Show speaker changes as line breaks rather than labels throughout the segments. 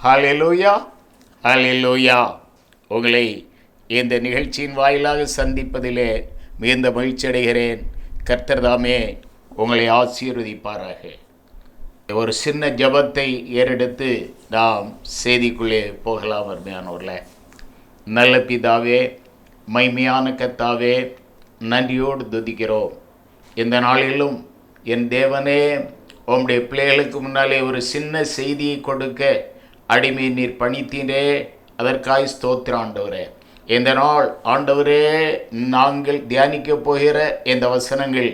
ஹல்லேலூயா, ஹல்லேலூயா. உங்களை இந்த நிகழ்ச்சியின் வாயிலாக சந்திப்பதிலே மிகுந்த மகிழ்ச்சி அடைகிறேன். கர்த்தர் தாமே உங்களை ஆசீர்வதிப்பாராக. ஒரு சின்ன ஜெபத்தை ஏறெடுத்து நாம் செய்திக்குள்ளே போகலாம். அருமையானவர்களே, நல்ல பிதாவே, மைமையான கர்த்தாவே, நன்றியோடு துதிக்கிறோம். இந்த நாளிலும் என் தேவனே, உம்முடைய பிள்ளைகளுக்கு முன்னாலே ஒரு சின்ன செய்தியை கொடுக்க அடிமை நீர் பணித்தீரே, அதற்காய் ஸ்தோத்திரம் ஆண்டவரே. இந்த நாள் ஆண்டவரே, நாங்கள் தியானிக்க போகிற இந்த வசனங்கள்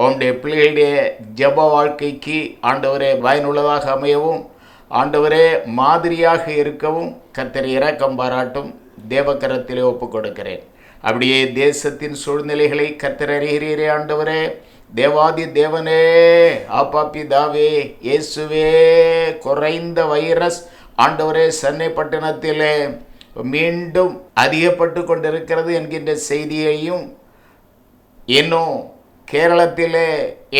உம்முடைய பிள்ளைகளுடைய ஜெப வாழ்க்கைக்கு ஆண்டவரே பயனுள்ளதாக அமையவும், ஆண்டவரே மாதிரியாக இருக்கவும் கர்த்தர் இரக்கம் பாராட்டும் தேவக்கரத்திலே ஒப்புக் கொடுக்கிறேன். அப்படியே தேசத்தின் சூழ்நிலைகளை கர்த்தர் அறிகிறீரே ஆண்டவரே, தேவாதி தேவனே, ஆப்பா பிதாவே, இயேசுவே, குறைந்த வைரஸ் ஆண்டவரே சென்னை பட்டணத்திலே மீண்டும் அதிகப்பட்டு கொண்டிருக்கிறது என்கின்ற செய்தியையும், இன்னும் கேரளத்திலே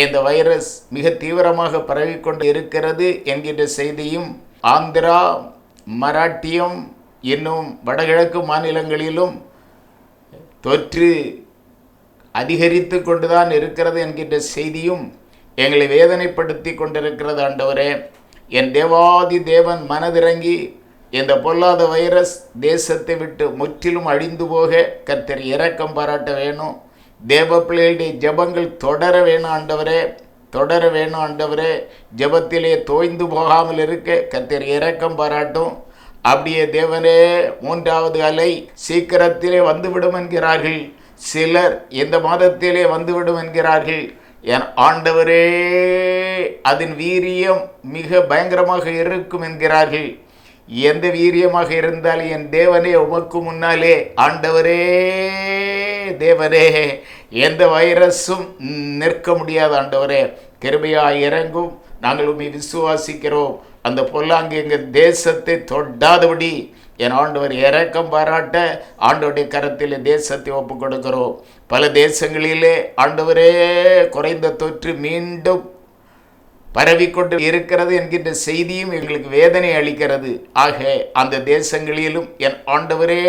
இந்த வைரஸ் மிக தீவிரமாக பரவிக்கொண்டு இருக்கிறது என்கின்ற செய்தியும், ஆந்திரா, மராட்டியம், இன்னும் வடகிழக்கு மாநிலங்களிலும் தொற்று அதிகரித்து கொண்டுதான் இருக்கிறது என்கின்ற செய்தியும் எங்களை வேதனைப்படுத்தி கொண்டிருக்கிறது. ஆண்டவரே, என் தேவாதி தேவன் மனதிறங்கி இந்த பொல்லாத வைரஸ் தேசத்தை விட்டு முற்றிலும் அழிந்து போக கர்த்தர் இரக்கம் பாராட்ட வேணும். தேவ பிள்ளைகளுடைய ஜெபங்கள் தொடர வேணும் ஆண்டவரே, தொடர வேணும் ஆண்டவரே. ஜெபத்திலே தோய்ந்து போகாமல் இருக்க கர்த்தர் இரக்கம் பாராட்டும். அப்படியே தேவனே, மூன்றாவது அலை சீக்கிரத்திலே வந்துவிடும் என்கிறார்கள். சிலர் இந்த மாதத்திலே வந்துவிடும் என்கிறார்கள். என் ஆண்டவரே, அதன் வீரியம் மிக பயங்கரமாக இருக்கும் என்கிறார்கள். எந்த வீரியமாக இருந்தாலும் என் தேவனே, உமக்கு முன்னாலே ஆண்டவரே தேவனே, எந்த வைரஸும் நிற்க முடியாது ஆண்டவரே. கிருபையாய் இறங்கும். நாங்கள் உம்மை விசுவாசிக்கிறோம். அந்த பொல்லாங்கு எங்கள் தேசத்தை தொடாதபடி என் ஆண்டவர் இரக்கம் பாராட்ட ஆண்டவருடைய கரத்தில் தேசத்தை ஒப்புக் கொடுக்கிறோம். பல தேசங்களிலே ஆண்டவரே குறைந்த தொற்று மீண்டும் பரவிக்கொண்டு இருக்கிறது என்கின்ற செய்தியும் எங்களுக்கு வேதனை அளிக்கிறது. ஆக அந்த தேசங்களிலும் என் ஆண்டவரே,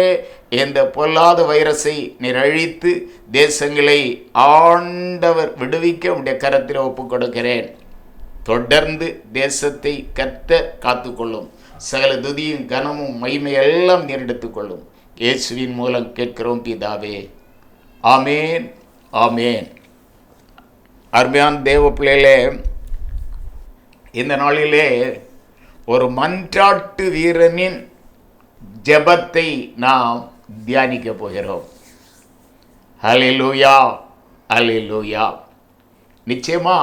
இந்த பொல்லாத வைரஸை நீர் அழித்து தேசங்களை ஆண்டவர் விடுவிக்க உடைய கரத்தில் ஒப்புக் கொடுக்கிறேன். தொடர்ந்து தேசத்தை கர்த்தர் காத்துக்கொள்ளும். சகல துதியும் கனமும் மகிமை எல்லாம் நீரெடுத்துக்கொள்ளும். இயேசுவின் மூலம் கேட்கிறோம் பிதாவே, ஆமேன், ஆமேன். அருமையான தேவ பிள்ளைகளே, இந்த நாளிலே ஒரு மன்றாட்டு வீரனின் ஜெபத்தை நாம் தியானிக்க போகிறோம். ஹல்லேலூயா, ஹல்லேலூயா. நிச்சயமா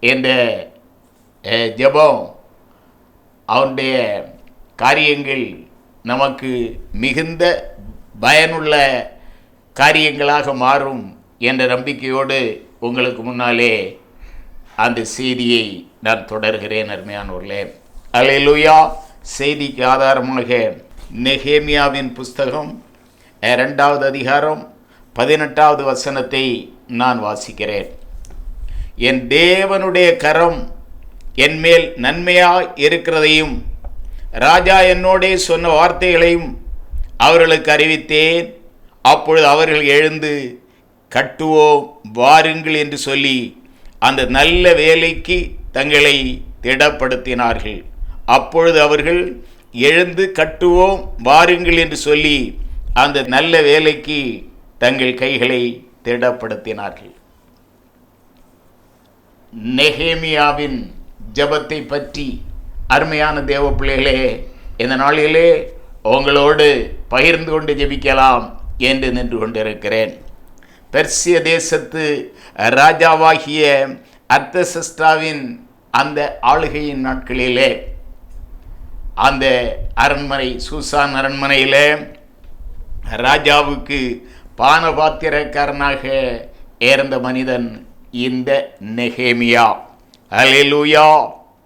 இந்த ஜெபம் அவனுடைய காரியங்கள் நமக்கு மிகுந்த பயனுள்ள காரியங்களாக மாறும் என்ற நம்பிக்கையோடு உங்களுக்கு முன்னாலே அந்த செய்தியை நான் தொடர்கிறேன். அருமையானவர்களே, அல்லேலூயா. செய்திக்கு ஆதாரமாக நெகேமியாவின் புஸ்தகம் 2வது அதிகாரம் 18வது வசனத்தை நான் வாசிக்கிறேன். என் தேவனுடைய கரம் என்மேல் நன்மையாக இருக்கிறதையும் ராஜா என்னோடே சொன்ன வார்த்தைகளையும் அவர்களுக்கு அறிவித்தேன். அப்பொழுது அவர்கள் எழுந்து கட்டுவோம் வாருங்கள் என்று சொல்லி அந்த நல்ல வேலைக்கு தங்களை திடப்படுத்தினார்கள். அப்பொழுது அவர்கள் எழுந்து கட்டுவோம் வாருங்கள் என்று சொல்லி அந்த நல்ல வேலைக்கு தங்கள் கைகளை திடப்படுத்தினார்கள். நெகேமியாவின் ஜெபத்தை பற்றி அருமையான தேவ பிள்ளைகளே, இந்த நாளிலே உங்களோடு பகிர்ந்து கொண்டு ஜெபிக்கலாம் என்று நின்று கொண்டிருக்கிறேன். பெர்சிய தேசத்து ராஜாவாகிய அர்தசஷ்டாவின் அந்த ஆளுகையின் நாட்களிலே அந்த அரண்மனை, சூசான் அரண்மனையில் ராஜாவுக்கு பானபாத்திரக்காரனாக இருந்த மனிதன் இந்த நெகேமியா. அல்லேலூயா,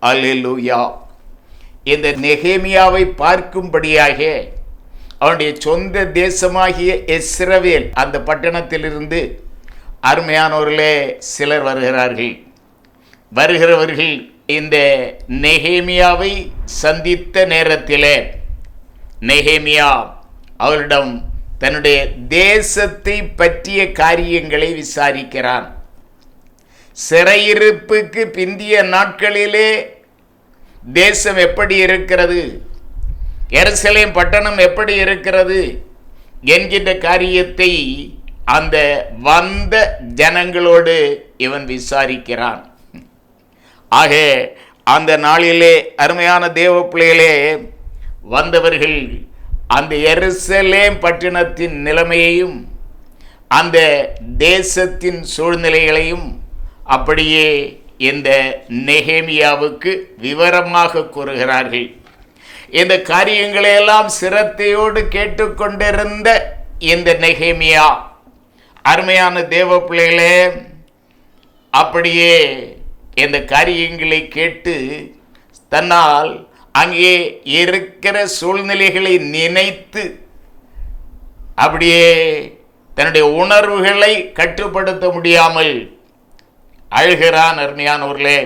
அல்லேலூயா. இந்த நெகேமியாவை பார்க்கும்படியாக அவனுடைய சொந்த தேசமாகிய இஸ்ரவேல் அந்த பட்டணத்திலிருந்து அருமையானவர்களே சிலர் வருகிறார்கள். வருகிறவர்கள் இந்த நெகேமியாவை சந்தித்த நேரத்திலே நெகேமியா அவரிடம் தன்னுடைய தேசத்தை பற்றிய காரியங்களை விசாரிக்கிறான். சிறையிருப்புக்கு பிந்திய நாட்களிலே தேசம் எப்படி இருக்கிறது, எருசலேம் பட்டணம் எப்படி இருக்கிறது என்கின்ற காரியத்தை அந்த வந்த ஜனங்களோடு இவன் விசாரிக்கிறான். ஆக அந்த நாளிலே அருமையான தேவ பிள்ளைகளே, வந்தவர்கள் அந்த எருசலேம் பட்டணத்தின் நிலைமையையும் அந்த தேசத்தின் சூழ்நிலைகளையும் அப்படியே இந்த நெகேமியாவுக்கு விவரமாக கூறுகிறார்கள். இந்த காரியங்களையெல்லாம் சிரத்தையோடு கேட்டுக்கொண்டிருந்த இந்த நெகேமியா, அருமையான தேவ பிள்ளைகளே, அப்படியே இந்த காரியங்களை கேட்டு தன்னால் அங்கே இருக்கிற சூழ்நிலைகளை நினைத்து அப்படியே தன்னுடைய உணர்வுகளை கட்டுப்படுத்த முடியாமல் அழுகிறான். அருமையானவர்களே,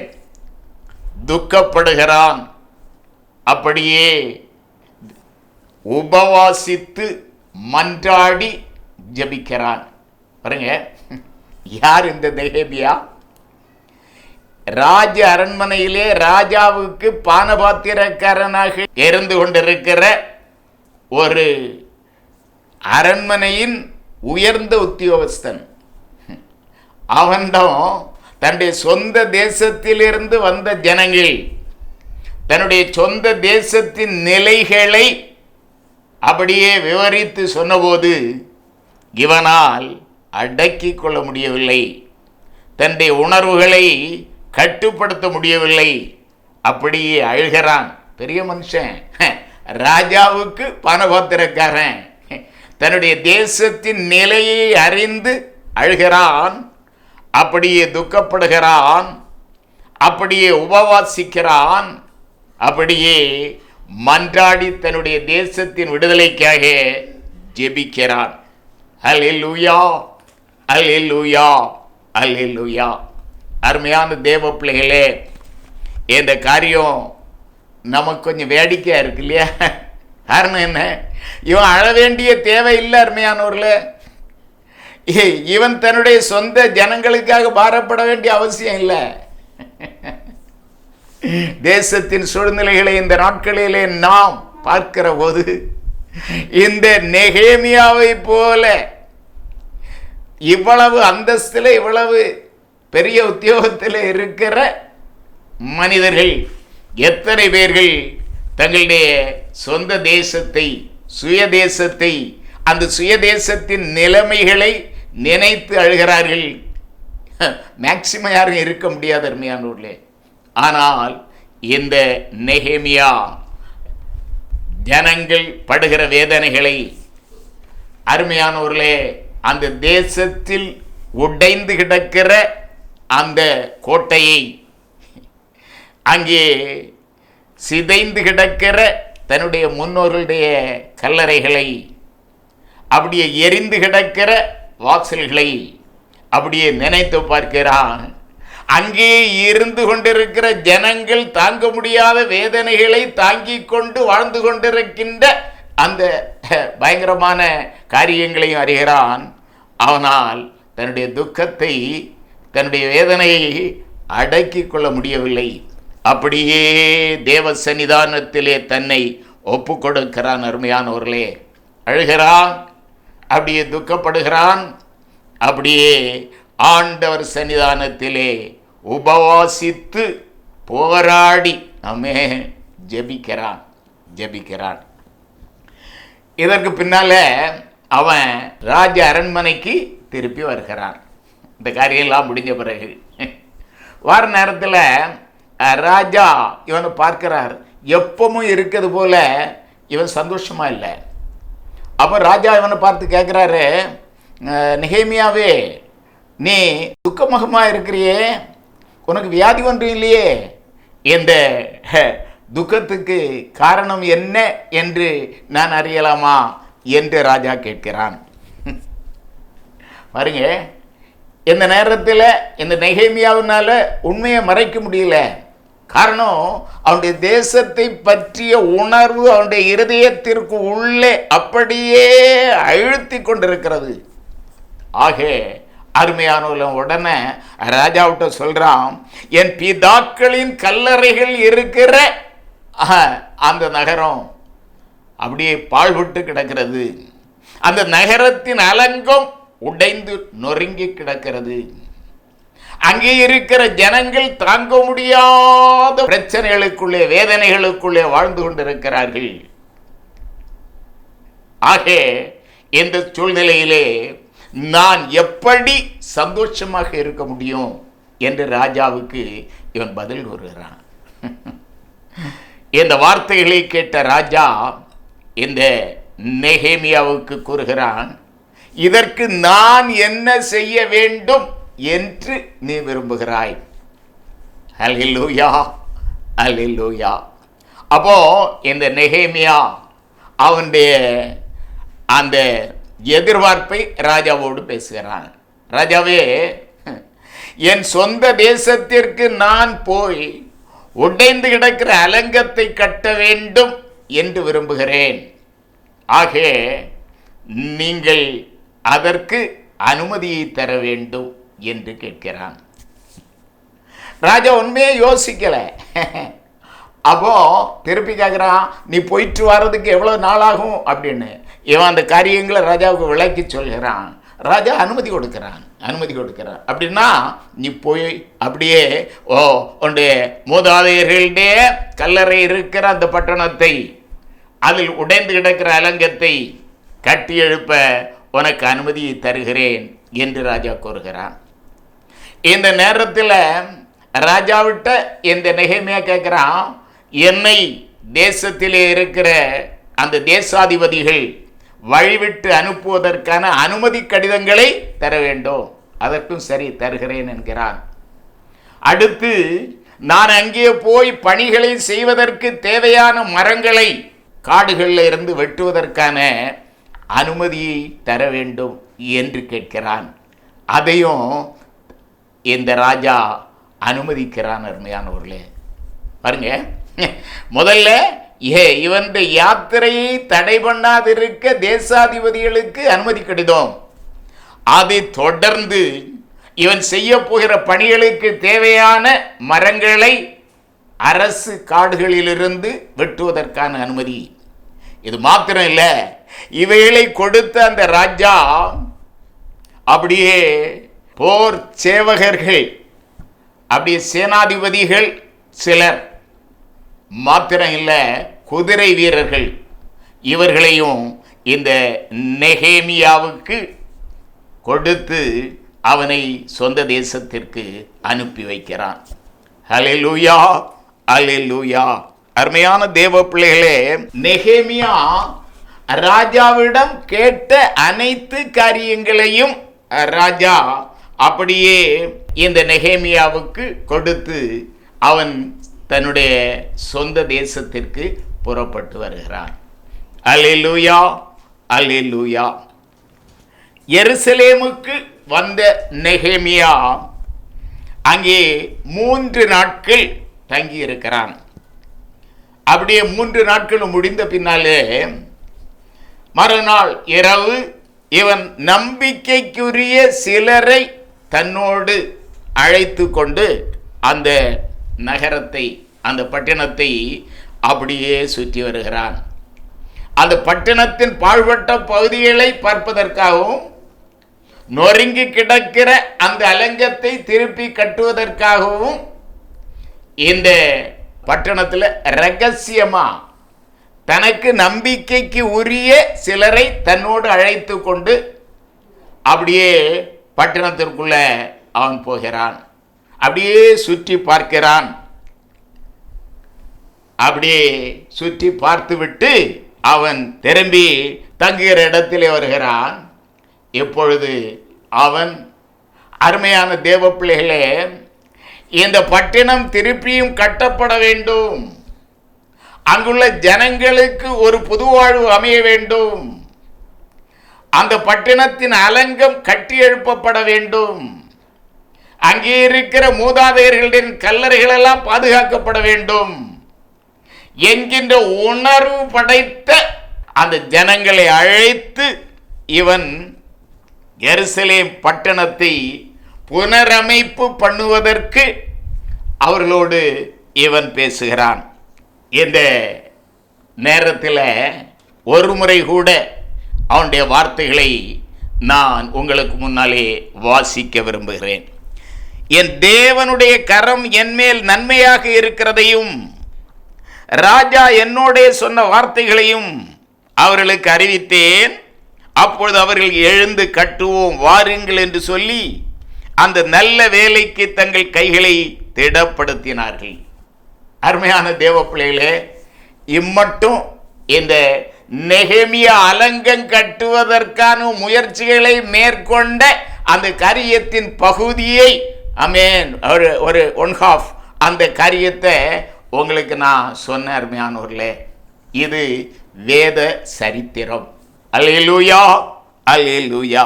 துக்கப்படுகிறான். அப்படியே உபவாசித்து மன்றாடி ஜபிக்கிறான். பாருங்க, யார் இந்த நெகேமியா? ராஜ அரண்மனையிலே ராஜாவுக்கு பானபாத்திரக்காரனாக இருந்து கொண்டிருக்கிற ஒரு அரண்மனையின் உயர்ந்த உத்தியோகஸ்தன். அவன்தான் தன்னுடைய சொந்த தேசத்திலிருந்து வந்த ஜனங்கள் தன்னுடைய சொந்த தேசத்தின் நிலைகளை அப்படியே விவரித்து சொன்னபோது இவனால் அடக்கி கொள்ள முடியவில்லை. தன்னுடைய உணர்வுகளை கட்டுப்படுத்த முடியவில்லை. அப்படியே அழுகிறான். பெரிய மனுஷன், ராஜாவுக்கு பானபாத்திரக்காரன், தன்னுடைய தேசத்தின் நிலையை அறிந்து அழுகிறான். அப்படியே துக்கப்படுகிறான். அப்படியே உபவாசிக்கிறான். அப்படியே மன்றாடி தன்னுடைய தேசத்தின் விடுதலைக்காக ஜெபிக்கிறான். அல்லேலூயா, அல்லேலூயா, அல்லேலூயா. அருமையான தேவ பிள்ளைகளே, இந்த காரியம் நமக்கு கொஞ்சம் வேடிக்கையாக இருக்கு இல்லையா? காரணம் என்ன? இவன் அழ வேண்டிய தேவை இல்லை. அருமையானவர்களே, இவன் தன்னுடைய சொந்த ஜனங்களுக்காக பாரப்பட வேண்டிய அவசியம் இல்லை. தேசத்தின் சூழ்நிலைகளை இந்த நாட்களிலே நாம் பார்க்கிற போது இந்த நெகேமியாவை போல இவ்வளவு அந்தஸ்தில் இவ்வளவு பெரிய உத்தியோகத்தில் இருக்கிற மனிதர்கள் எத்தனை பேர்கள் தங்களுடைய சொந்த தேசத்தை, சுயதேசத்தை, அந்த சுயதேசத்தின் நிலைமைகளை நினைத்து அழுகிறார்கள். மேக்சிமம் யாரும் இருக்க முடியாது அருமையானவர்களே. ஆனால் இந்த நெகேமியா ஜனங்கள் படுகிற வேதனைகளை, அருமையானவர்களே, அந்த தேசத்தில் உடைந்து கிடக்கிற அந்த கோட்டையை, அங்கே சிதைந்து கிடக்கிற தன்னுடைய முன்னோர்களுடைய கல்லறைகளை, அப்படியே எரிந்து கிடக்கிற வாசல்களை அப்படியே நினைத்து பார்க்கிறான். அங்கே இருந்து கொண்டிருக்கிற ஜனங்கள் தாங்க முடியாத வேதனைகளை தாங்கிக் கொண்டு வாழ்ந்து கொண்டிருக்கின்ற அந்த பயங்கரமான காரியங்களையும் அறிகிறான். ஆனால் தன்னுடைய துக்கத்தை, தன்னுடைய வேதனையை அடக்கி கொள்ள முடியவில்லை. அப்படியே தேவ சன்னிதானத்திலே தன்னை ஒப்பு கொடுக்கிறான். அருமையானவர்களே, அழுகிறான், அப்படியே துக்கப்படுகிறான். அப்படியே ஆண்டவர் சன்னிதானத்திலே உபவாசித்து போராடி ஜெபிக்கிறான். இதற்கு பின்னால அவன் ராஜ அரண்மனைக்கு திருப்பி வருகிறான். இந்த காரியெல்லாம் முடிஞ்ச பிறகு வார நேரத்தில் ராஜா இவனை பார்க்கிறார். எப்பவும் இருக்கிறது போல இவன் சந்தோஷமா இல்லை. அப்போ ராஜா இவனை பார்த்து கேட்குறாரு, நெகேமியாவே, நீ துக்கமுகமாக இருக்கிறியே, உனக்கு வியாதி ஒன்றும் இல்லையே, இந்த துக்கத்துக்கு காரணம் என்ன என்று நான் அறியலாமா என்று ராஜா கேட்கிறான். பாருங்க, இந்த நேரத்தில் இந்த நெகேமியாவினால உண்மையை மறைக்க முடியல. காரணம், அவனுடைய தேசத்தை பற்றிய உணர்வு அவனுடைய இருதயத்திற்கு உள்ளே அப்படியே அழுத்தி கொண்டிருக்கிறது. ஆக அருமையானவர்கள் உடனே ராஜாவிட்ட சொல்றான், என் பிதாக்களின் கல்லறைகள் இருக்கிற அந்த நகரம் அப்படியே பாழ்பட்டு கிடக்கிறது. அந்த நகரத்தின் அலங்கம் உடைந்து நொறுங்கி கிடக்கிறது. அங்கே இருக்கிற ஜனங்கள் தாங்க முடியாத பிரச்சனைகளுக்குள்ளே, வேதனைகளுக்குள்ளே வாழ்ந்து கொண்டிருக்கிறார்கள். ஆக இந்த சூழ்நிலையிலே நான் எப்படி சந்தோஷமாக இருக்க முடியும் என்று ராஜாவுக்கு இவன் பதில் கூறுகிறான். இந்த வார்த்தைகளை கேட்ட ராஜா இந்த நெகேமியாவுக்கு கூறுகிறான், இதற்கு நான் என்ன செய்ய வேண்டும் என்று நீ விரும்புகிறாய்? அல்லேலூயா, அல்லேலூயா. அப்போ இந்த நெகேமியா அவனுடைய அந்த எதிர்பார்ப்பை ராஜாவோடு பேசுகிறான். ராஜாவே, என் சொந்த தேசத்திற்கு நான் போய் உடைந்து கிடக்கிற அலங்கத்தை கட்ட வேண்டும் என்று விரும்புகிறேன். ஆக நீங்கள் அதற்கு அனுமதியை தர வேண்டும் என்று கேட்கிறான். ராஜா உண்மையே யோசிக்கல. அப்போ திருப்பி கேட்கிறான், நீ போயிட்டு வர்றதுக்கு எவ்வளவு நாளாகும் அப்படின்னு. இவன் அந்த காரியங்களை ராஜாவுக்கு விளக்கி சொல்கிறான். ராஜா அனுமதி கொடுக்கிறான். அப்படின்னா நீ போய் அப்படியே உன்னுடைய மூதாதையர்களுடைய கல்லறை இருக்கிற அந்த பட்டணத்தை, அதில் உடைந்து கிடக்கிற அலங்கத்தை கட்டி எழுப்ப உனக்கு அனுமதியை தருகிறேன் என்று ராஜா கூறுகிறான். இந்த நேரத்தில் ராஜாவிட்ட இந்த நெகேமியா கேட்கிறான், என்னை தேசத்திலே இருக்கிற அந்த தேசாதிபதிகள் வழிவிட்டு அனுப்புவதற்கான அனுமதி கடிதங்களை தர வேண்டும். அதற்கும் சரி, தருகிறேன் என்கிறான். அடுத்து, நான் அங்கே போய் பணிகளை செய்வதற்கு தேவையான மரங்களை காடுகளில் இருந்து வெட்டுவதற்கான அனுமதியை தர வேண்டும் என்று கேட்கிறான். அதையும் இந்த ராஜா அனுமதிக்கிறான். அருமையானவர்களே பாருங்க, முதல்ல இவன் யாத்திரையை தடை பண்ணாதிருக்க தேசாதிபதிகளுக்கு அனுமதி கடிதம். அதை தொடர்ந்து இவன் செய்ய போகிற பணிகளுக்கு தேவையான மரங்களை அரசு காடுகளிலிருந்து வெட்டுவதற்கான அனுமதி. இது மாத்திரம் இல்லை, இவைகளை கொடுத்த அந்த ராஜா அப்படியே போர் சேவகர்கள், அப்படியே சேனாதிபதிகள் சிலர் மாத்திரம் இல்லை, குதிரை வீரர்கள், இவர்களையும் இந்த நெகேமியாவுக்கு கொடுத்து அவனை சொந்த தேசத்திற்கு அனுப்பி வைக்கிறான். அல்லேலூயா, அல்லேலூயா. அருமையான தேவ பிள்ளைகளே, நெகேமியா ராஜாவிடம் கேட்ட அனைத்து காரியங்களையும் ராஜா அப்படியே இந்த நெகேமியாவுக்கு கொடுத்து அவன் தன்னுடைய சொந்த தேசத்திற்கு புறப்பட்டு வருகிறான். அல்லேலூயா, அல்லேலூயா. எருசலேமுக்கு வந்த நெகேமியா அங்கே 3 நாட்கள் தங்கி இருக்கிறான். அப்படியே 3 நாட்கள் முடிந்த பின்னாலே மறுநாள் இரவு இவன் நம்பிக்கைக்குரிய சிலரை தன்னோடு அழைத்து கொண்டு அந்த நகரத்தை, அந்த பட்டணத்தை அப்படியே சுற்றி வருகிறான். அந்த பட்டணத்தின் பாழ்பட்ட பகுதிகளை பார்ப்பதற்காகவும், நொறுங்கி கிடக்கிற அந்த அலங்கத்தை திருப்பி கட்டுவதற்காகவும் இந்த பட்டணத்தில் ரகசியமா தனக்கு நம்பிக்கைக்கு உரிய சிலரை தன்னோடு அழைத்து கொண்டு அப்படியே பட்டணத்திற்குள்ள அவன் போகிறான். அப்படியே சுற்றி பார்க்கிறான். அப்படியே சுற்றி பார்த்துவிட்டு அவன் திரும்பி தங்குகிற இடத்திலே வருகிறான். இப்பொழுது அவன், அருமையான தேவ பிள்ளைகளே, இந்த பட்டணம் திருப்பியும் கட்டப்பட வேண்டும், அங்குள்ள ஜனங்களுக்கு ஒரு புது வாழ்வு அமைய வேண்டும், அந்த பட்டணத்தின் அலங்கம் கட்டி எழுப்பப்பட வேண்டும், அங்கே இருக்கிற மூதாதையர்களின் கல்லறைகள் எல்லாம் பாதுகாக்கப்பட வேண்டும் என்கின்ற உணர்வு படைத்த அந்த ஜனங்களை அழைத்து இவன் எருசலேம் பட்டணத்தை புனரமைப்பு பண்ணுவதற்கு அவர்களோடு இவன் பேசுகிறான். இந்த நேரத்தில் ஒரு முறை கூட அவனுடைய வார்த்தைகளை நான் உங்களுக்கு முன்னாலே வாசிக்க விரும்புகிறேன். என் தேவனுடைய கரம் என் மேல் நன்மையாக இருக்கிறதையும் ராஜா என்னோட சொன்ன வார்த்தைகளையும் அவர்களுக்கு அறிவித்தேன். அப்பொழுது அவர்கள் எழுந்து கட்டுவோம் வாருங்கள் என்று சொல்லி அந்த நல்ல வேலைக்கு தங்கள் கைகளை திடப்படுத்தினார்கள். அருமையான தேவ பிள்ளைகளே, இம்மட்டும் இந்த நெகேமியா அலங்கம் கட்டுவதற்கான முயற்சிகளை மேற்கொண்ட அந்த காரியத்தின் பகுதியை ஆமென் ஒரு 1/2 அந்த காரியத்தை உங்களுக்கு நான் சொன்ன அருமையானவர்களே, இது வேத சரித்திரம். அல்லேலூயா, அல்லேலூயா.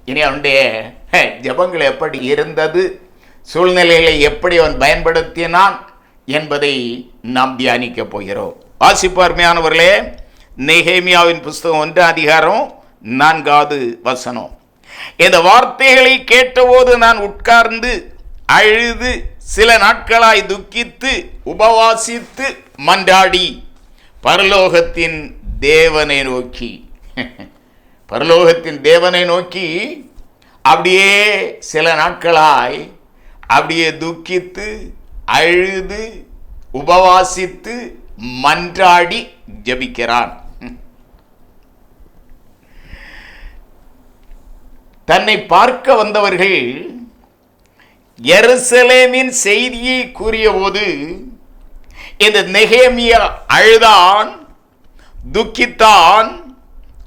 இனி அவனுடைய ஜெபங்கள் எப்படி இருந்தது, சூழ்நிலைகளை எப்படி அவன் பயன்படுத்தினான் என்பதை நாம் தியானிக்க போகிறோம். வாசிப்பு அருமையானவர்களே, நெகேமியாவின் புஸ்தகம் 1 அதிகாரம் 4வது வசனம். இந்த வார்த்தைகளை கேட்டபோது நான் உட்கார்ந்து அழுது சில நாட்களாய் துக்கித்து உபவாசித்து மன்றாடி பரலோகத்தின் தேவனை நோக்கி பரலோகத்தின் தேவனை நோக்கி அப்படியே சில நாட்களாய் அப்படியே துக்கித்து அழுது உபவாசித்து மன்றாடி ஜெபிக்கிறான். தன்னை பார்க்க வந்தவர்கள் எருசலேமின் செய்தியை கூறியபோது இந்த நெகேமியா அழுதான், துக்கித்தான்,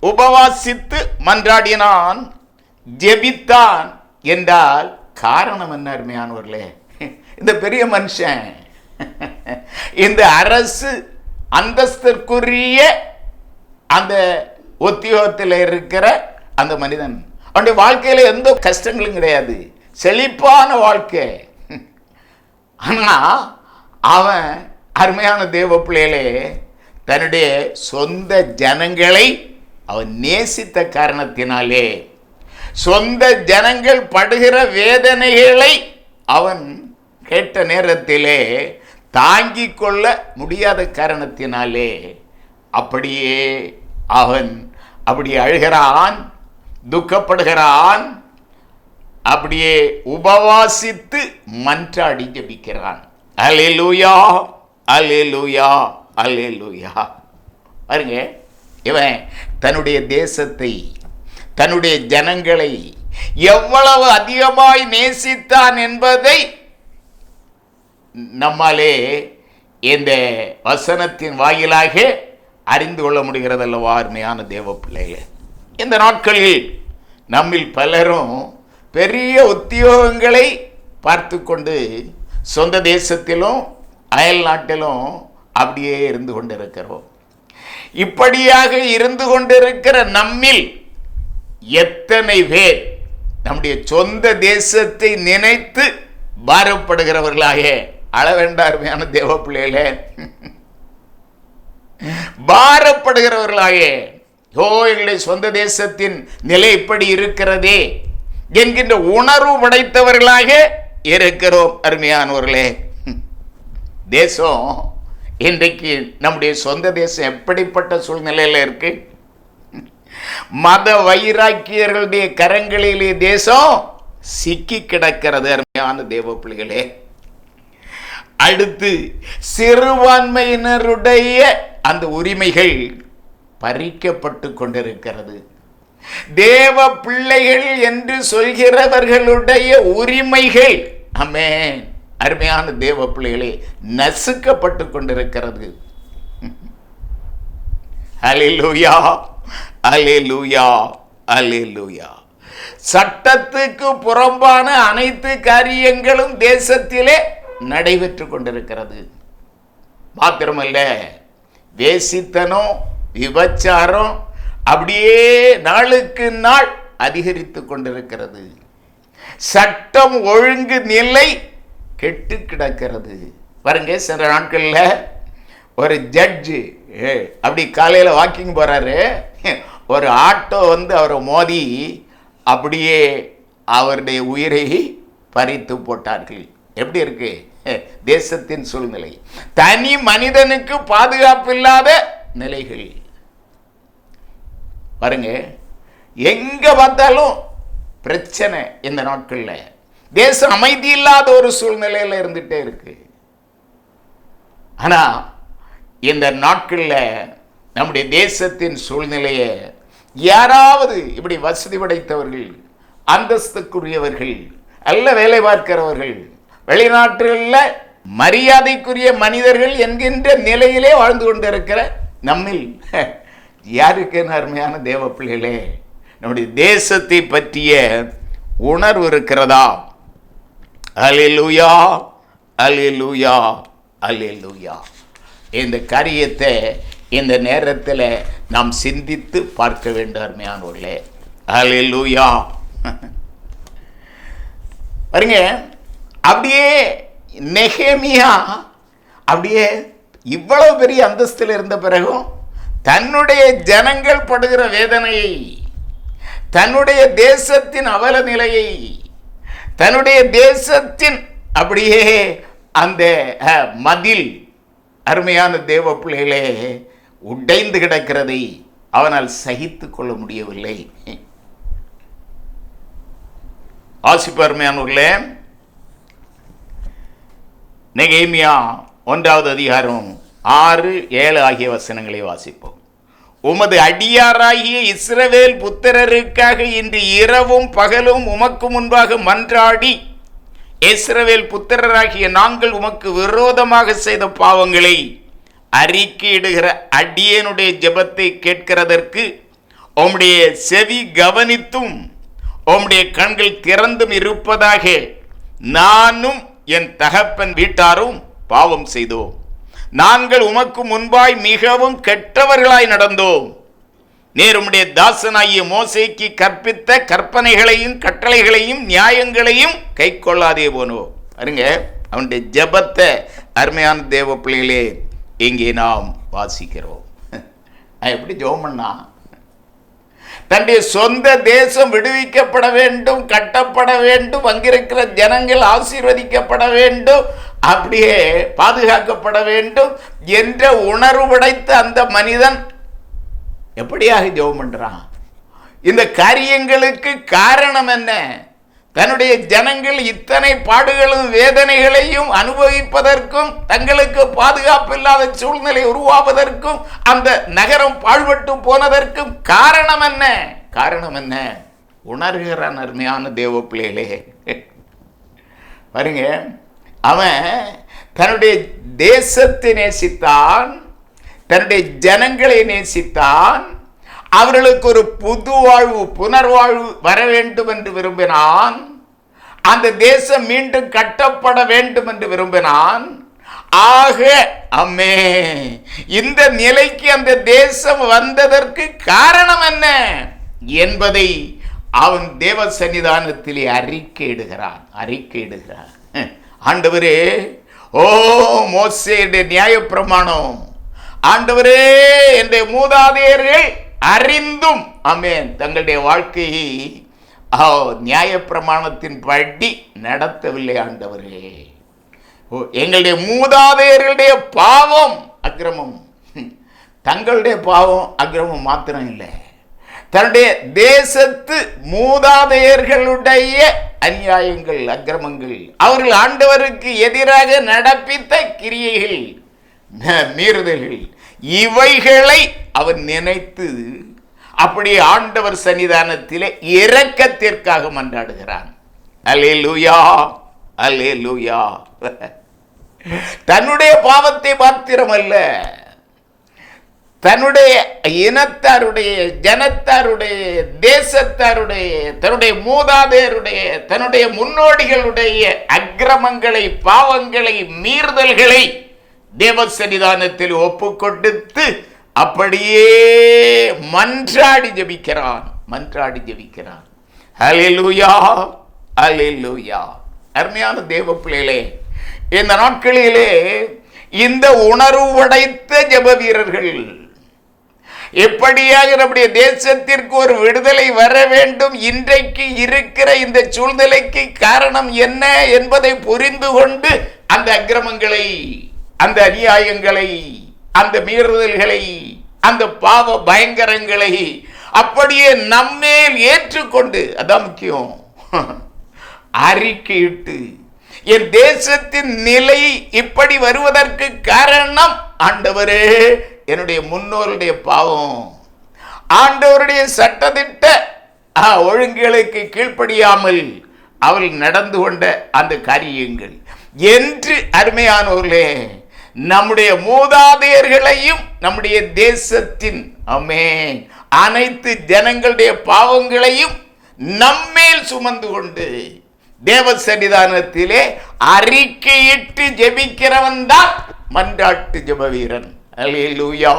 உபவாசித்து மன்றாடினான், ஜெபித்தான் என்றால் காரணம் என்ன அருமையானவர்களே? இந்த பெரிய மனுஷன், இந்த அரசு அந்தஸ்திற்குரிய அந்த உத்தியோகத்தில் இருக்கிற அந்த மனிதன், அவனுடைய வாழ்க்கையில் எந்த கஷ்டங்களும் கிடையாது, செழிப்பான வாழ்க்கை. ஆனால் அவன் அருமையான தேவ பிள்ளைகளே, தன்னுடைய சொந்த ஜனங்களை அவன் நேசித்த காரணத்தினாலே, சொந்த ஜனங்கள் படுகிற வேதனைகளை அவன் கேட்ட நேரத்திலே தாங்கிக் கொள்ள முடியாத காரணத்தினாலே அப்படியே அவன் அப்படி அழுகிறான், துக்கப்படுகிறான், அப்படியே உபவாசித்து மன்றாடி ஜெபிக்கிறான். அல்லேலூயா, அல்லேலூயா, அல்லேலூயா. பாருங்க, இவன் தன்னுடைய தேசத்தை, தன்னுடைய ஜனங்களை எவ்வளவு அதிகமாய் நேசித்தான் என்பதை நம்மாலே இந்த வசனத்தின் வாயிலாக அறிந்து கொள்ள முடிகிறது அல்லவா அருமையான தேவ பிள்ளைகளே. இந்த நாட்களில் நம்மில் பலரும் பெரிய உத்தியோகங்களை பார்த்து கொண்டு சொந்த தேசத்திலும் அயல் நாட்டிலும் அப்படியே இருந்து கொண்டிருக்கிறோம். இப்படியாக இருந்து கொண்டிருக்கிற நம்மில் எத்தனை பேர் நம்முடைய சொந்த தேசத்தை நினைத்து பாரப்படுகிறவர்களாக அளவேண்டா அருமையான தேவ பிள்ளைகளே, பாரப்படுகிறவர்களாக எங்களுடைய சொந்த தேசத்தின் நிலை இப்படி இருக்கிறதே என்கின்ற உணர்வு படைத்தவர்களாக இருக்கிறோம் அருமையானவர்களே. தேசம் இன்றைக்கு நம்முடைய சொந்த தேசம் எப்படிப்பட்ட சூழ்நிலையில் இருக்கு? மத வைராக்கியர்களுடைய கரங்களிலே தேசம் சிக்கி கிடக்கிறது அருமையான தேவ பிள்ளைகளே. அடுத்து சிறுபான்மையினருடைய அந்த உரிமைகள் பறிக்கப்பட்டு கொண்டிருக்கிறது. தேவ பிள்ளைகள் என்று சொல்கிறவர்களுடைய உரிமைகள் ஆமென் அருமையான தேவ பிள்ளைகளே நசுக்கப்பட்டு கொண்டிருக்கிறது. அல்லேலூயா, அல்லேலூயா, அல்லேலூயா. சட்டத்துக்கு புறம்பான அனைத்து காரியங்களும் தேசத்திலே நடைபெற்று கொண்டிருக்கிறது. மாத்திரமல்ல, வேசித்தனம், விபச்சாரம் அப்படியே நாளுக்கு நாள் அதிகரித்து கொண்டிருக்கிறது. சட்டம் ஒழுங்கு நிலை கெட்டு கிடக்கிறது. பாருங்க, சில நாட்கள்ல ஒரு ஜட்ஜு அப்படி காலையில் வாக்கிங் போறாரு, ஒரு ஆட்டோ வந்து அவரை மோதி அப்படியே அவருடைய உயிரை பறித்து போட்டார்கள். எப்படி இருக்கு தேசத்தின் சூழ்நிலை? தனி மனிதனுக்கு பாதுகாப்பு இல்லாத நிலைகள் பாருங்க. எங்க பார்த்தாலும் பிரச்சனை. இந்த நாட்கள்ல தேசம் அமைதி இல்லாத ஒரு சூழ்நிலையில இருந்துட்டே இருக்கு. ஆனா இந்த நாட்கள்ல நம்முடைய தேசத்தின் சூழ்நிலையை யாராவது இப்படி வசதி படைத்தவர்கள், அந்தஸ்துக்குரியவர்கள், அல்ல வேலை பார்க்கிறவர்கள், வெளிநாட்டுகளில் மரியாதைக்குரிய மனிதர்கள் என்கின்ற நிலையிலே வாழ்ந்து கொண்டிருக்கிற நம்மில் யாருக்கு அருமையான தேவ பிள்ளைகளே நம்முடைய தேசத்தை பற்றிய உணர்வு இருக்கிறதா? அல்லேலூயா, அல்லேலூயா, அல்லேலூயா. இந்த காரியத்தை இந்த நேரத்தில் நாம் சிந்தித்து பார்க்க வேண்டும் அருமையானவர்களே. அல்லேலூயா. பாருங்க, அப்படியே நெகேமியா அப்படியே இவ்வளவு பெரிய அந்தஸ்தில் இருந்த பிறகும் தன்னுடைய ஜனங்கள் படுகிற வேதனையை, தன்னுடைய தேசத்தின் அவல நிலையை, தன்னுடைய தேசத்தின் அப்படியே அந்த மதில் அருமையான தேவ பிள்ளைகளே உடைந்து கிடக்கிறதை அவனால் சகித்து கொள்ள முடியவில்லை. வாசிப்பு அருமையானவர்களே, நெகேமியா 1வது அதிகாரம் 6, 7 ஆகிய வசனங்களை வாசிப்போம். உமது அடியாராகிய இஸ்ரவேல் புத்திரருக்காக இன்று இரவும் பகலும் உமக்கு முன்பாக மன்றாடி, இஸ்ரவேல் புத்திரராகிய நாங்கள் உமக்கு விரோதமாக செய்த பாவங்களை அறிக்கையிடுகிற அடியனுடைய ஜெபத்தை கேட்கிறதற்கு உம்முடைய செவி கவனித்தும் உம்முடைய கண்கள் திறந்தும் இருப்பதாக நானும் என் தகப்பன் வீட்டாரும் பாவம் செய்தோம். நாங்கள் உமக்கு முன்பாய் மிகவும் கெட்டவர்களாய் நடந்தோம். நீர் உம்முடைய தாசனாகிய மோசேக்கு கற்பித்த கற்பனைகளையும் கட்டளைகளையும் நியாயங்களையும் கை கொள்ளாதே போனோம். பாருங்க, அவனுடைய ஜெபத்தை அருமையான தேவ பிள்ளைகளே இங்கே நாம் வாசிக்கிறோம். எப்படி ஜெபம் பண்ணா? தன்னுடைய சொந்த தேசம் விடுவிக்கப்பட வேண்டும், கட்டப்பட வேண்டும், அங்கிருக்கிற ஜனங்கள் ஆசீர்வதிக்கப்பட வேண்டும், அப்படியே பாதுகாக்கப்பட வேண்டும் என்ற உணர்வு படைத்த அந்த மனிதன் எப்படியாக ஜெபம் பண்றான்? இந்த காரியங்களுக்கு காரணம் என்ன? தன்னுடைய ஜனங்கள் இத்தனை பாடுகளும் வேதனைகளையும் அனுபவிப்பதற்கும், தங்களுக்கு பாதுகாப்பு இல்லாத சூழ்நிலை உருவாவதற்கும், அந்த நகரம் பாழ்பட்டு போனதற்கும் காரணம் என்ன? காரணம் என்ன? உணர்கிறான் அருமையான தேவ பிள்ளைகளே. பாருங்க, அவன் தன்னுடைய தேசத்தை நேசித்தான், தன்னுடைய ஜனங்களை நேசித்தான், அவர்களுக்கு ஒரு புது வாழ்வு, புனர்வாழ்வு வர வேண்டும் என்று விரும்பினான். அந்த தேசம் மீண்டும் கட்டப்பட வேண்டும் என்று விரும்பினான். ஆக அம்மே, இந்த நிலைக்கு அந்த தேசம் வந்ததற்கு காரணம் என்ன என்பதை அவன் தேவ சன்னிதானத்திலே அறிக்கையிடுகிறான். ஆண்டவரே, ஓ மோசேயுடைய நியாயப்பிரமாணம், ஆண்டவரே, என்ற மூதாதையர்கள் அறிந்தும் ஆமென் தங்களுடைய வாழ்க்கையை நியாயப்பிரமாணத்தின் படி நடத்தவில்லை. ஆண்டவரே, எங்களுடைய மூதாதையர்களுடைய பாவம் அக்கிரமம், தங்களுடைய பாவம் அக்கிரமம் மாத்திரம் இல்லை, தன்னுடைய தேசத்து மூதாதையர்களுடைய அநியாயங்கள், அக்கிரமங்கள், அவர்கள் ஆண்டவருக்கு எதிராக நடப்பித்த கிரியைகள், மீறுதல்கள், இவைகளை அவன் நினைத்து அப்படி ஆண்டவர் சன்னிதானத்திலே இரக்கத்திற்காக மன்றாடுகிறான். அல்லேலூயா, அல்லேலூயா. தன்னுடைய பாவத்தை மாத்திரமல்ல, தன்னுடைய இனத்தாருடைய, ஜனத்தாருடைய, தேசத்தாருடைய, தன்னுடைய மூதாதையருடைய, தன்னுடைய முன்னோடிகளுடைய அக்கிரமங்களை, பாவங்களை, மீறுதல்களை தேவ சன்னிதானத்தில் ஒப்பு கொடுத்து அப்படியே மன்றாடி ஜெபிக்கிறான். ஹல்லேலூயா, அல்லேலூயா. அருமையான தேவ பிள்ளைகளே, இந்த நாட்களிலே இந்த உணர்வு படைத்த ஜெப வீரர்கள் எப்படியாக நம்முடைய தேசத்திற்கு ஒரு விடுதலை வர வேண்டும், இன்றைக்கு இருக்கிற இந்த சூழ்நிலைக்கு காரணம் என்ன என்பதை புரிந்து கொண்டு அந்த அக்கிரமங்களை, அந்த அநியாயங்களை, அந்த மீறுதல்களை, அந்த பாவ பயங்கரங்களை அப்படியே நம்மேல் ஏற்றுக்கொண்டு, அதான் முக்கியம், அறிக்கையிட்டு என் தேசத்தின் நிலை இப்படி வருவதற்கு காரணம் ஆண்டவரே, என்னுடைய முன்னோருடைய பாவம், ஆண்டவருடைய சட்டத்திட்ட ஒழுங்குகளுக்கு கீழ்ப்படியாமல் அவள் நடந்து கொண்ட அந்த காரியங்கள் என்று அருமையானவர்களே, நம்முடைய மூதாதையர்களையும் நம்முடைய தேசத்தின் ஆமென் அனைத்து ஜனங்களுடைய பாவங்களையும் நம்மேல் சுமந்து கொண்டு தேவ சன்னிதானத்திலே அறிக்கையிட்டு ஜெபிக்கிறவன் தான் மன்றாட்டு ஜெப வீரன். அல்லேலூயா.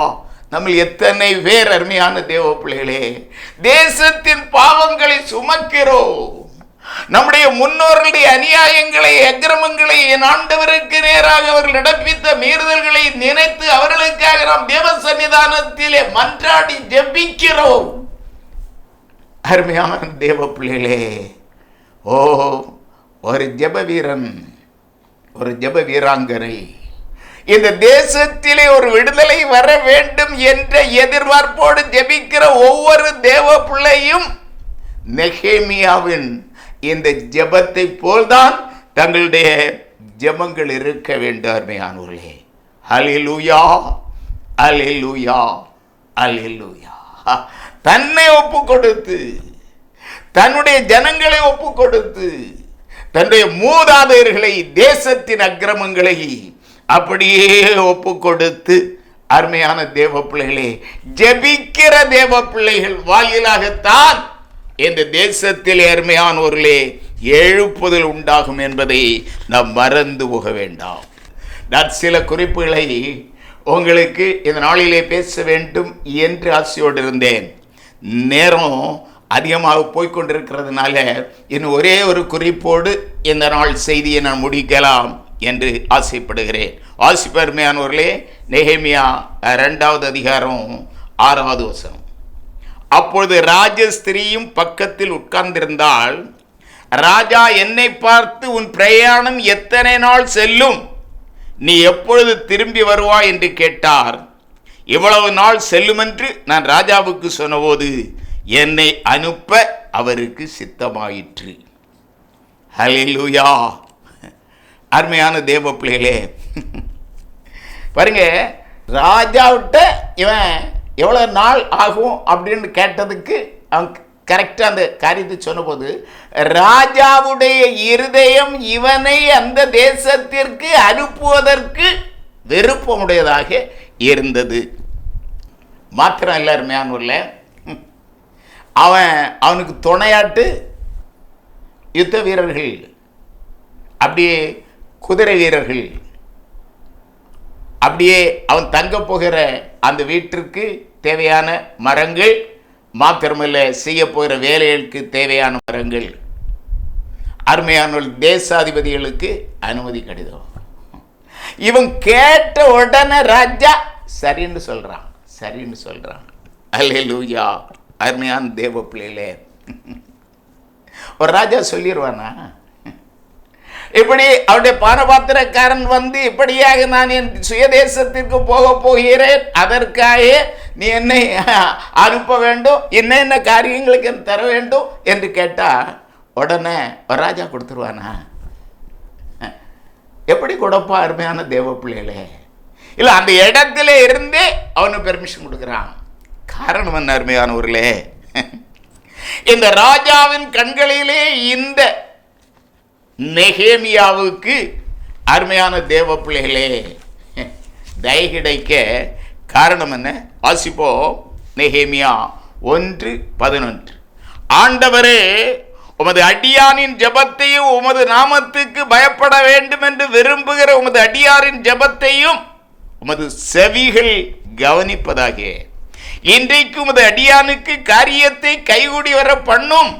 நம்ம எத்தனை பேர் அருமையான தேவ பிள்ளைகளே தேசத்தின் பாவங்களை சுமக்கிறோம். நம்முடைய முன்னோர்களுடைய அநியாயங்களை, அக்கிரமங்களை, என் ஆண்டவருக்கு நேராக அவர்கள் நடப்பித்த மீறுதல்களை நினைத்து அவர்களுக்காக நாம் தேவ சன்னிதானத்திலே மன்றாடி ஜெபிக்கிறோம். அருமையான தேவ பிள்ளைகளே, ஓ ஒரு ஜெப வீரன், ஒரு ஜெப வீராங்கனை இந்த தேசத்திலே ஒரு விடுதலை வர வேண்டும் என்ற எதிர்பார்ப்போடு ஜெபிக்கிற ஒவ்வொரு தேவ பிள்ளையும் நெகேமியாவின் இந்த ஜெபத்தை போல்தான் தங்களுடைய ஜெபங்கள் இருக்க வேண்டும். அருமையானவர்களே, அல்லேலூயா, அல்லேலூயா, அல்லேலூயா. தன்னை ஒப்பு கொடுத்து, தன்னுடைய ஜனங்களை ஒப்பு கொடுத்து, தன்னுடைய மூதாதையர்களை, தேசத்தின் அக்கிரமங்களை அப்படியே ஒப்பு கொடுத்து, அருமையான தேவ பிள்ளைகளே, ஜெபிக்கிற தேவ பிள்ளைகள் வாயிலாகத்தான் இந்த தேசத்தில் அருமையானவர்களே எழுப்புதல் உண்டாகும் என்பதை நாம் மறந்து போக வேண்டாம். நான் சில குறிப்புகளை உங்களுக்கு இந்த நாளிலே பேச வேண்டும் என்று ஆசையோடு இருந்தேன். நேரம் அதிகமாக போய்கொண்டிருக்கிறதுனால இன்னும் ஒரே ஒரு குறிப்போடு இந்த நாள் செய்தியை நான் முடிக்கலாம் என்று ஆசைப்படுகிறேன். ஆசிப்பருமையானவர்களே, நெகேமியா 2வது அதிகாரம் 6வது வசனம். அப்பொழுது ராஜஸ்திரியும் பக்கத்தில் உட்கார்ந்திருந்தால், ராஜா என்னை பார்த்து, உன் பிரயாணம் எத்தனை நாள் செல்லும், நீ எப்பொழுது திரும்பி வருவாய் என்று கேட்டார். இவ்வளவு நாள் செல்லுமென்று நான் ராஜாவுக்கு சொன்னபோது என்னை அனுப்ப அவருக்கு சித்தமாயிற்று. ஹல்லேலூயா. அருமையான தேவ பிள்ளைகளே, பாருங்க, ராஜாவிட்ட இவன் எவ்வளோ நாள் ஆகும் அப்படின்னு கேட்டதுக்கு அவன் கரெக்டாக அந்த காரியத்தை சொன்னபோது ராஜாவுடைய இருதயம் இவனை அந்த தேசத்திற்கு அனுப்புவதற்கு விருப்பமுடையதாக இருந்தது. மாத்திரம் இல்லை அருமையானவர்களே, அவனுக்கு துணையாட்டு யுத்த வீரர்கள், அப்படியே குதிரை வீரர்கள், அப்படியே அவன் தங்க போகிற அந்த வீட்டிற்கு தேவையான மரங்கள், மாத்திரமல்ல செய்ய போகிற வேலைகளுக்கு தேவையான மரங்கள், அருமையான தேசாதிபதிகளுக்கு அனுமதி கடிதம். இவன் கேட்ட உடனே ராஜா சரின்னு சொல்றான், சரின்னு சொல்றான். அல்லேலூயா. அருமையான தேவ பிள்ளைகளே, ஒரு ராஜா சொல்லிடுவானா? இப்படி அவருடைய பானபாத்திரக்காரன் வந்து இப்படியாக நான் என் சுயதேசத்திற்கு போக போகிறேன், அதற்காக நீ என்னை அனுப்ப வேண்டும், என்ன காரியங்களுக்கு தர வேண்டும் என்று கேட்டா உடனே ஒரு ராஜா கொடுத்துருவானா? எப்படி கொடுப்பா? அருமையான தேவ பிள்ளைகளே, இல்லை அந்த இடத்துல இருந்தே அவனுக்கு பெர்மிஷன் கொடுக்குறான். காரணம் என்ன அருமையானவர்களே? இந்த ராஜாவின் கண்களிலே இந்த நெகேமியாவுக்கு அருமையான தேவ பிள்ளைகளே தயை கிடைக்க காரணம் என்ன? வாசிப்போ நெகேமியா 1:11. ஆண்டவரே, உமது அடியானின் ஜெபத்தையும் உமது நாமத்துக்கு பயப்பட வேண்டும் என்று விரும்புகிற உமது அடியாரின் ஜெபத்தையும் உமது செவிகள் கவனிப்பதாக இன்றைக்கு உமது அடியானுக்கு காரியத்தை கைகூடி வர பண்ணும்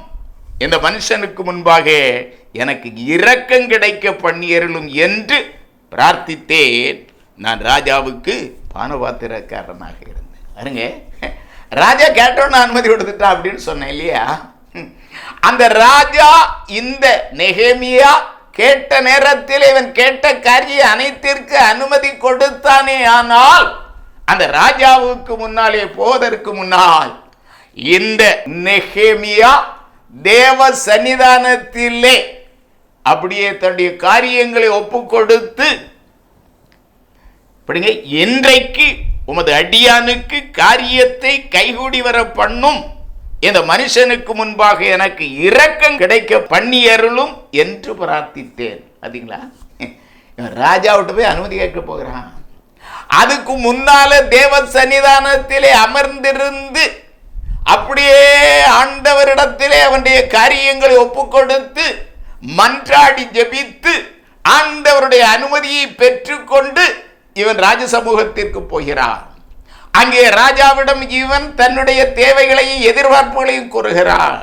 இந்த மனுஷனுக்கு முன்பாக எனக்கு இரக்கம் கிடைக்க பண்ணியருளும் என்று பிரார்த்தித்தேன். நான் ராஜாவுக்கு பானபாத்திரக்காரனாக இருந்தேன். பாருங்க, ராஜா கேட்டோன்னு அனுமதி கொடுத்துட்டா அப்படின்னு சொன்னேன் இல்லையா? அந்த ராஜா இந்த நெகேமியா கேட்ட நேரத்தில் இவன் கேட்ட காரிய அனைத்திற்கு அனுமதி கொடுத்தானே. ஆனால் அந்த ராஜாவுக்கு முன்னாலே போவதற்கு முன்னால் இந்த நெகேமியா தேவ சன்னிதானத்திலே அப்படியே தன்னுடைய காரியங்களை ஒப்பு கொடுத்து, இன்றைக்கு உமது அடியானுக்கு காரியத்தை கைகூடி வர பண்ணும் இந்த மனுஷனுக்கு முன்பாக எனக்கு இரக்கம் கிடைக்க பண்ணியருளும் என்று பிரார்த்தித்தேன். பாத்தீங்களா, ராஜாவிட்டு போய் அனுமதி கேட்க போகிறான். அதுக்கு முன்னால தேவ சன்னிதானத்திலே அமர்ந்திருந்து அப்படியே ஆண்டவரிடத்திலே அவனுடைய காரியங்களை ஒப்பு கொடுத்து மன்றாடி ஜெபித்து ஆண்டவருடைய அனுமதியை பெற்றுக்கொண்டு இவன் ராஜ சமூகத்திற்கு போகிறான். அங்கே ராஜாவிடம் இவன் தன்னுடைய தேவைகளையும் எதிர்பார்ப்புகளையும் கூறுகிறான்.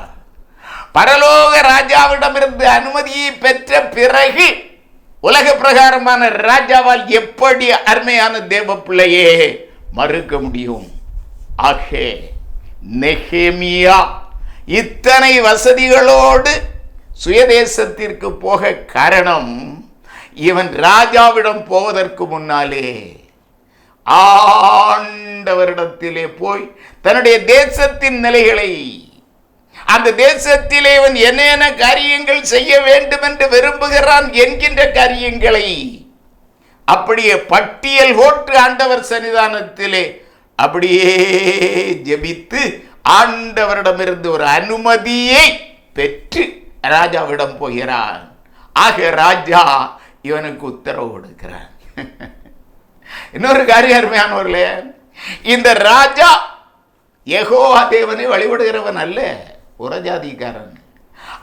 பரலோக ராஜாவிடமிருந்து அனுமதியை பெற்ற பிறகு உலக பிரகாரமான ராஜாவால் எப்படி அருமையான தேவ பிள்ளையே மறுக்க முடியும்? ஆகே நெகேமியா இத்தனை வசதிகளோடு சுயதேசத்திற்கு போக காரணம், இவன் ராஜாவிடம் போவதற்கு முன்னாலே ஆண்டவரிடத்திலே போய் தன்னுடைய தேசத்தின் நிலைகளை, அந்த தேசத்திலே இவன் என்னென்ன காரியங்கள் செய்ய வேண்டும் என்று விரும்புகிறான் என்கின்ற காரியங்களை அப்படியே பட்டியல் போட்டு ஆண்டவர் சன்னிதானத்திலே அப்படியே ஜெபித்து ஆண்டவரிடமிருந்து ஒரு அனுமதியை பெற்று ராஜாவிடம் போகிறான். ஆக ராஜா இவனுக்கு உத்தரவு கொடுக்கிறான். இன்னொரு காரியம் அருமையானவர்களே, இந்த ராஜா யெகோவா தேவனை வழிபடுகிறவன் அல்ல, புறஜாதிக்காரன்.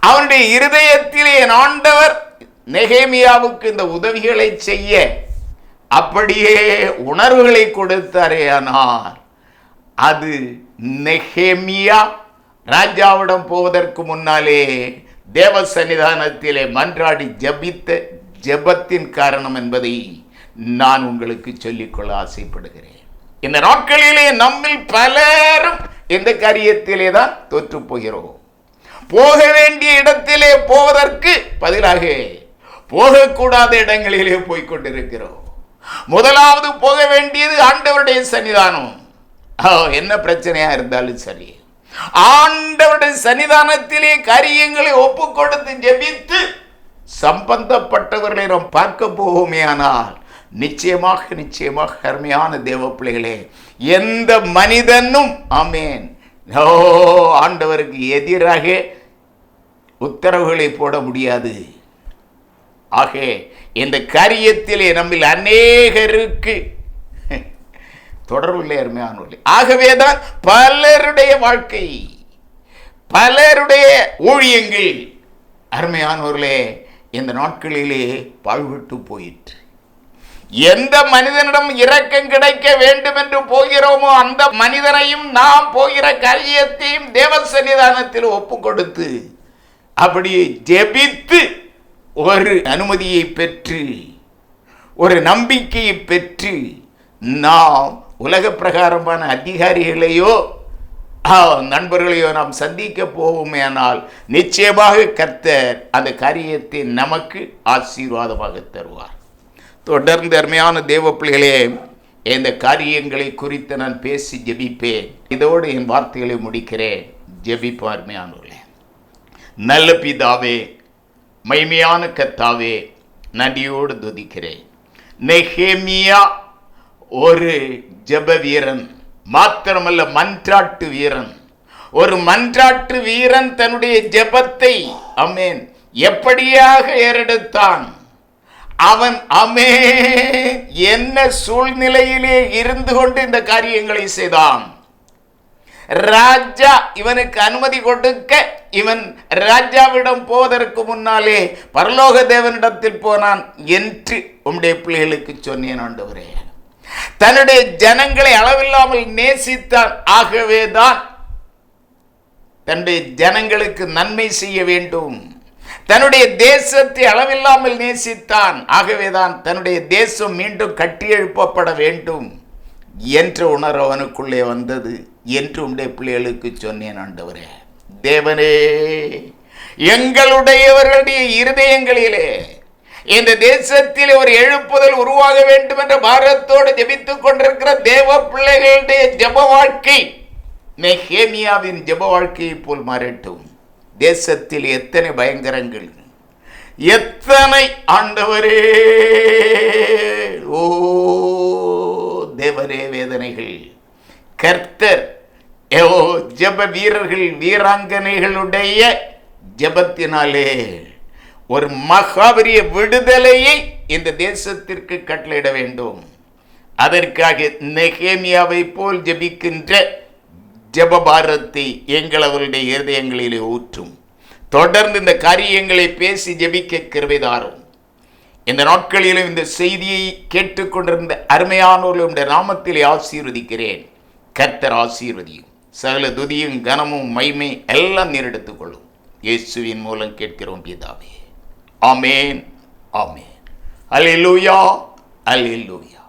அவனுடைய இருதயத்திலே என் ஆண்டவர் நெகேமியாவுக்கு இந்த உதவிகளை செய்ய அப்படியே உணர்வுகளை கொடுத்தாரே. ஆனால் அது நெகேமியா ராஜாவிடம் போவதற்கு முன்னாலே தேவ சன்னிதானத்திலே மன்றாடி ஜபித்த ஜபத்தின் காரணம் என்பதை நான் உங்களுக்கு சொல்லிக்கொள்ள ஆசைப்படுகிறேன். இந்த நாட்களிலே நம்மில் பலரும் இந்த காரியத்திலே தான் தோற்று போகிறோம். போக வேண்டிய இடத்திலே போவதற்கு பதிலாக போகக்கூடாத இடங்களிலே போய்கொண்டிருக்கிறோம். முதலாவது போக வேண்டியது ஆண்டவருடைய சன்னிதானம். என்ன பிரச்சனையா இருந்தாலும் சரி, ஆண்டவருடைய சன்னிதானத்திலே காரியங்களை ஒப்பு கொடுத்து ஜெபித்து சம்பந்தப்பட்டவர்களை நாம் பார்க்க போவோமே. ஆனால் நிச்சயமாக நிச்சயமாக அருமையான தேவ பிள்ளைகளே, எந்த மனிதனும் ஆமேன் ஆண்டவருக்கு எதிராக உத்தரவுகளை போட முடியாது. ஆக இந்த காரியத்திலே நம்மில் அநேகருக்கு தொடர்பு இல்லை அருமையானவர்களே. ஆகவேதான் பலருடைய வாழ்க்கை, பலருடைய ஊழியங்கள் அருமையானவர்களே இந்த நாட்களிலே பாழ்விட்டு போயிற்று. எந்த மனிதனிடம் இரக்கம் கிடைக்க வேண்டும் என்று போகிறோமோ அந்த மனிதனையும் நாம் போகிற காரியத்தையும் தேவ சன்னிதானத்தில் ஒப்பு கொடுத்து அப்படியே ஜெபித்து ஒரு அனுமதியை பெற்று ஒரு நம்பிக்கையை பெற்று நாம் உலக பிரகாரமான அதிகாரிகளையோ நண்பர்களையோ நாம் சந்திக்க போவோமே. ஆனால் நிச்சயமாக கர்த்தர் அந்த காரியத்தை நமக்கு ஆசீர்வாதமாக தருவார். தொடர்ந்து அருமையான தேவ பிள்ளைகளே, இந்த காரியங்களை குறித்து நான் பேசி ஜெபிப்பேன். இதோடு என் வார்த்தைகளை முடிக்கிறேன். ஜெபிப்போம் அருமையானவர்களே. நல்ல பிதாவே, மகிமையான கர்த்தாவே, நன்றியோடு துதிக்கிறேன். நெகேமியா ஒரு ஜெப வீரன் மாத்திரமல்ல, மன்றாட்டு வீரன். ஒரு மன்றாட்டு வீரன் தன்னுடைய ஜெபத்தை ஆமென் எப்படியாக ஏறெடுத்தான். அவன் ஆமென் என்ன சூழ்நிலையிலே இருந்து கொண்டு இந்த காரியங்களை செய்தான். ராஜா இவனுக்கு அனுமதி கொடுக்க இவன் ராஜாவிடம் போவதற்கு முன்னாலே பரலோக தேவனிடத்தில் போனான் என்று உம்முடைய பிள்ளைகளுக்கு சொன்னேன் ஆண்டவரே. தன்னுடைய ஜனங்களை அளவில்லாமல் நேசித்தான். ஆகவேதான் தன்னுடைய ஜனங்களுக்கு நன்மை செய்ய வேண்டும். தன்னுடைய தேசத்தை அளவில்லாமல் நேசித்தான். ஆகவேதான் தன்னுடைய தேசம் மீண்டும் கட்டியெழுப்பப்பட வேண்டும் என்ற உணர்வு அவனுக்குள்ளே வந்தது என்று உடைய பிள்ளைகளுக்கு சொன்னேன். ஆண்டவரே, தேவனே, எங்களுடையவர்களுடைய இருதயங்களிலே இந்த தேசத்தில் ஒரு எழுப்புதல் உருவாக வேண்டும் என்ற பாரத்தோடு ஜெபித்துக் கொண்டிருக்கிற தேவ பிள்ளைகளுடைய ஜெப வாழ்க்கை நெகேமியாவின் ஜெப வாழ்க்கையை போல் மாறட்டும். தேசத்தில் எத்தனை பயங்கரங்கள், எத்தனை ஆண்டவரே, ஓ தேவரே வேதனைகள். கர்த்தர் ஜெப வீரர்கள் வீராங்கனைகளுடைய ஜெபத்தினாலே ஒரு மகாபரிய விடுதலையை இந்த தேசத்திற்கு கட்டளையிட வேண்டும். அதற்காக நெகேமியாவை போல் ஜெபிக்கின்ற ஜெபபாரத்தை எங்கள் அவருடைய இருதயங்களிலே ஊற்றும். தொடர்ந்து இந்த காரியங்களை பேசி ஜெபிக்க கிருபை தாரும். இந்த நாட்களிலும் இந்த செய்தியை கேட்டுக்கொண்டிருந்த அருமையானோர்களுடைய நாமத்திலே ஆசீர்வதிக்கிறேன். கர்த்தர் ஆசீர்வதியும். சகல துதியும் கனமும் மைமை எல்லாம் நீரெடுத்துக் கொள்ளும். இயேசுவின் மூலம் கேட்கிறோம் பிதாவே. ஆமேன், ஆமேன். அல்லேலூயா, அல்லேலூயா.